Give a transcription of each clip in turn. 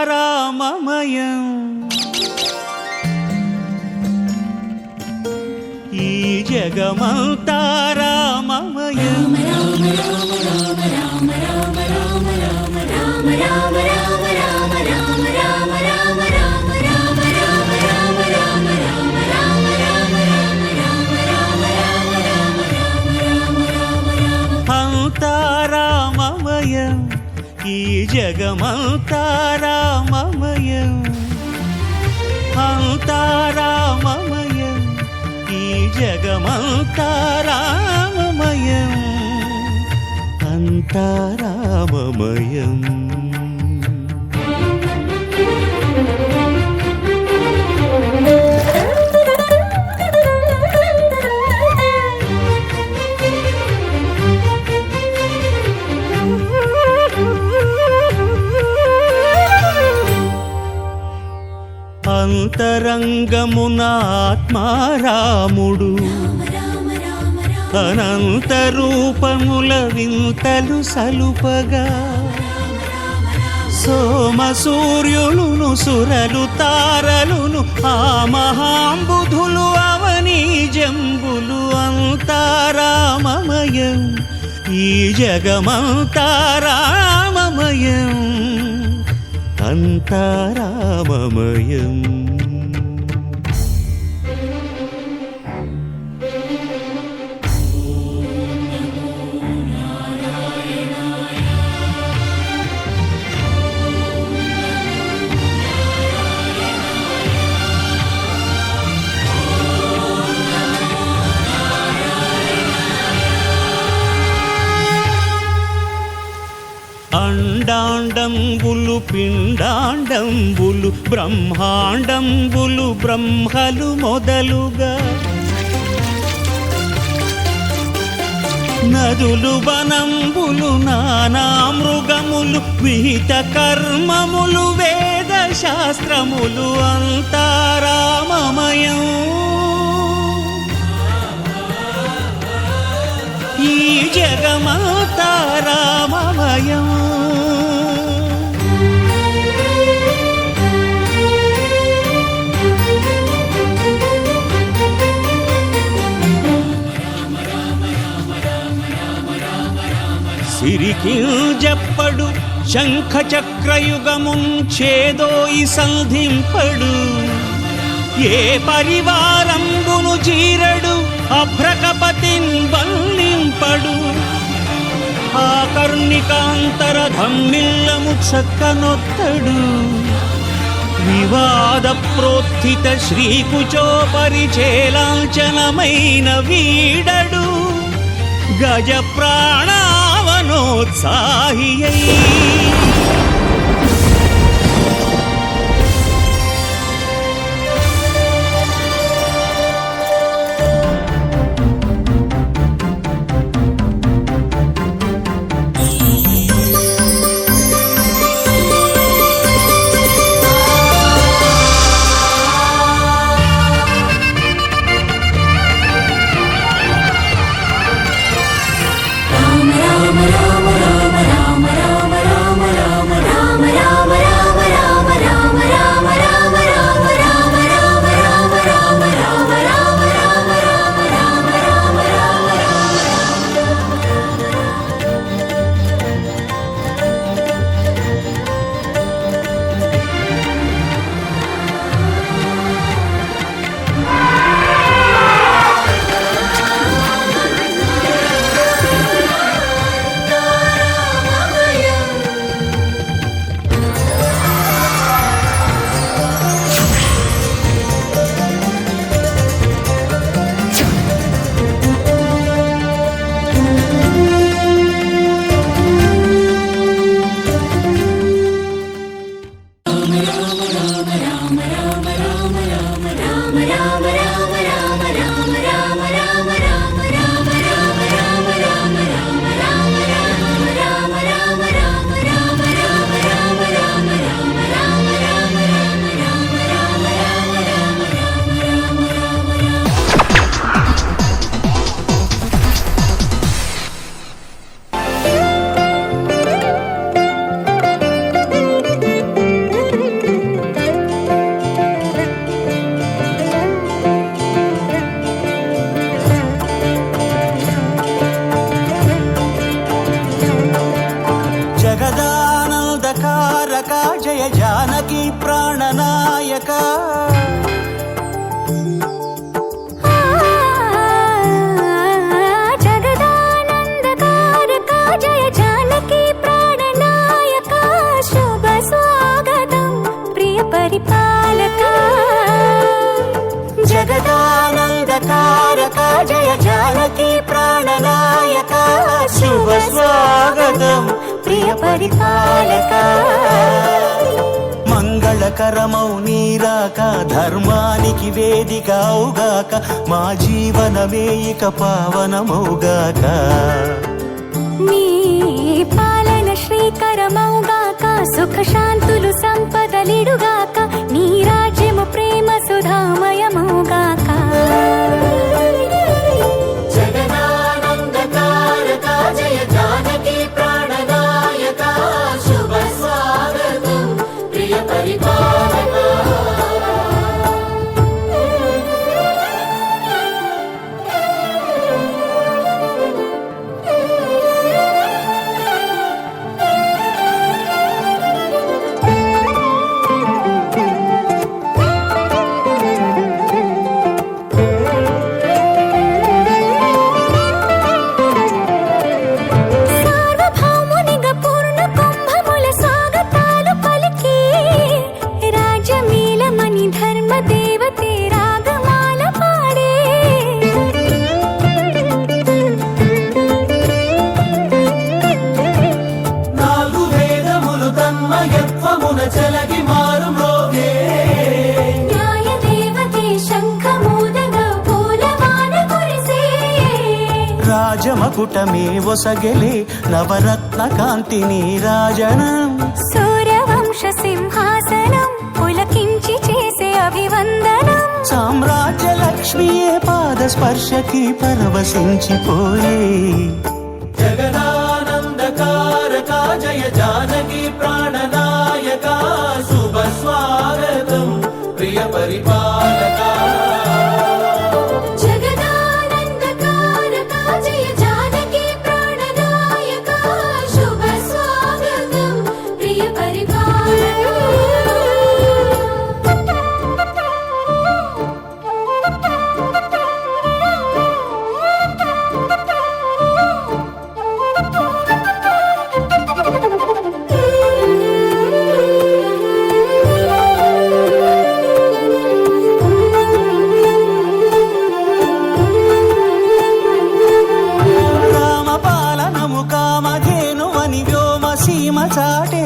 అంతారామమయం ఈ జగమంతా రామమయం అంతారామమయం ఈ జగమంతా రామమయం అంతారామమయం ఈ జగమంతా రామమయం అంతారామమయం అంతరంగమున ఆత్మారాముడు అనంత రూపముల వింతలు సలుపగా సోమ సూర్యులును సురలు తారలును ఆ మహాంబుధులు అవనీ జంబులు అంతారామమయం ఈ జగమంతా రామమయం అంతారామమయం అండాండంబులు పిండాండంబులు బ్రహ్మాండంబులు బ్రహ్మలు మొదలుగా నదులు వనంబులు నానా మృగములు విహిత కర్మములు వేద శాస్త్రములు అంతారామమయం ఈ జగమంతా రామమయం సిరికి జప్పడు శంఖ చక్రయుగముంచేదోయి సంధింపడు ఏ పరివారంబును చీరడు అభ్రకపతిన్ వల్లింపడు ఆ కర్ణికాంతరధమ్మిల్లము చక్కనొత్తడు వివాద ప్రోత్థిత శ్రీకుచోపరిచేలాంఛనమైన వీడడు గజ ప్రాణావనోత్సాహియై రామ రామ రామ రామ రామ రామ రామ రామ జానకి ప్రాణనాయక జగదానందకారక జయ జానకి ప్రాణనాయక శుభ స్వాగతం ప్రియ పరిపాలక జగదానందకారక జయ జానకి ప్రాణనాయక శుభ స్వాగతం ప్రియ పరిపాలక మంగళకరమౌ నీరాక ధర్మానికి వేదిక అవుగాక మా జీవనమే ఇక పావనమౌగాక నీ పాలన శ్రీకరమౌగాక సుఖ శాంతులు సంపదలిడుగాక నీ రాజ్యము ప్రేమ సుధామయమౌగాక జగదానందకారక జయ జానకి ప్రాణనాయక శుభ స్వాగతం ప్రియ పరిపాలక సార్వభౌమునిగా పూర్ణ కుంభముల స్వాగతాలు పలికి రాజమీలమణి ధర్మ దేవతే రాగమాల పాడే నాలుగు వేదములు తన్మయత్వమున చెలగి మారు మ్రోగే న్యాయ దేవతే శంఖమూదగా పూలవాన కురిసే రాజమకుటమే ఒసగెలే నవరత్న కాంతిని రాజనం సూర్యవంశ సింహాసనం పులకించి చేసే అభివందనం సామ్రాజ్య లక్ష్మియే పాద స్పర్శకి పరవశించిపోయే జగదానందకారక జయ జానకి ప్రాణనాయక శుభ స్వాగతం ప్రియ పరిపాలక జగదానందకారక జయ జానకి ప్రాణనాయక శుభ స్వాగతం ప్రియ రామపాలనము కామధేనువని వ్యోమ సీమ చాటే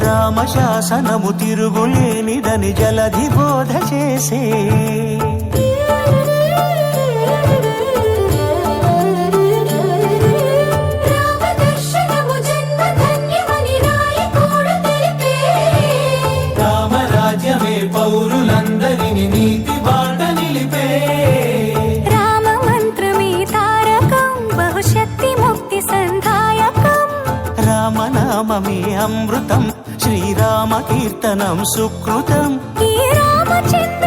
రామశాసనము తిరుగులేనిదని జలధి బోధ చేసే రామదర్శనము జన్మధన్యమని నాయకుడు తెలిపే రామరాజ్యమే పౌరులందరిని నీతి బాట నిలిపే రామ మంత్రమే తారకం బహుశక్తి ముక్తి సంధాయకం రామనామమే అమృతం శ్రీరామ కీర్తనం సుకృతం ఈ రామచంద్ర